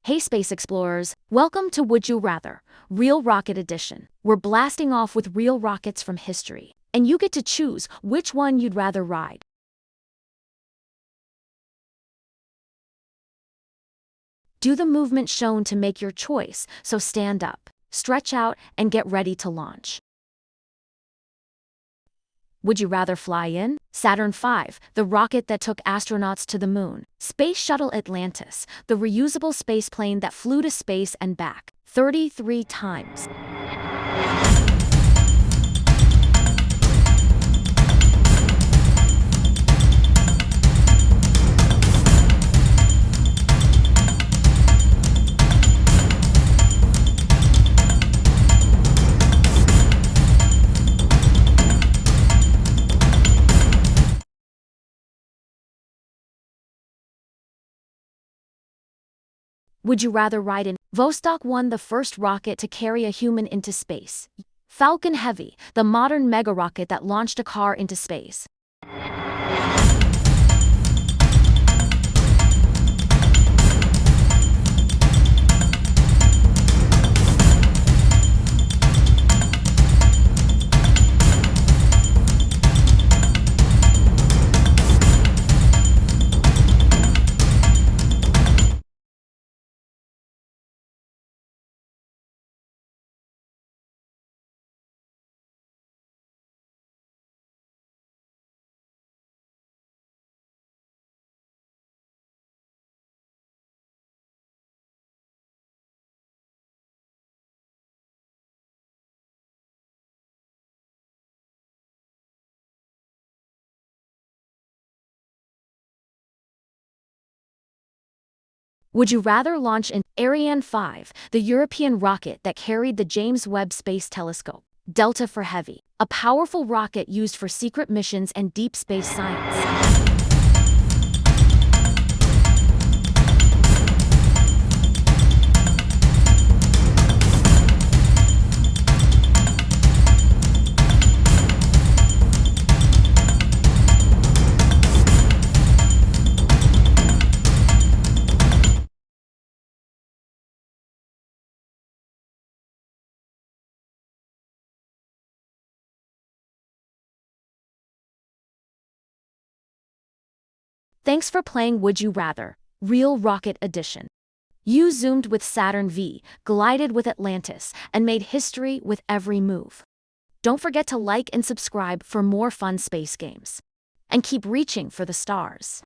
Hey space explorers, welcome to Would You Rather, Real Rocket Edition. We're blasting off with real rockets from history, and you get to choose which one you'd rather ride. Do the movement shown to make your choice, so stand up, stretch out, and get ready to launch. Would you rather fly in? Saturn V, the rocket that took astronauts to the moon. Space Shuttle Atlantis, the reusable spaceplane that flew to space and back 33 times. Would you rather ride in? Vostok 1, the first rocket to carry a human into space. Falcon Heavy, the modern mega rocket that launched a car into space. Would you rather launch in Ariane 5, the European rocket that carried the James Webb Space Telescope? Delta for Heavy, a powerful rocket used for secret missions and deep space science. Thanks for playing Would You Rather, Real Rocket Edition. You zoomed with Saturn V, glided with Atlantis, and made history with every move. Don't forget to like and subscribe for more fun space games. And keep reaching for the stars.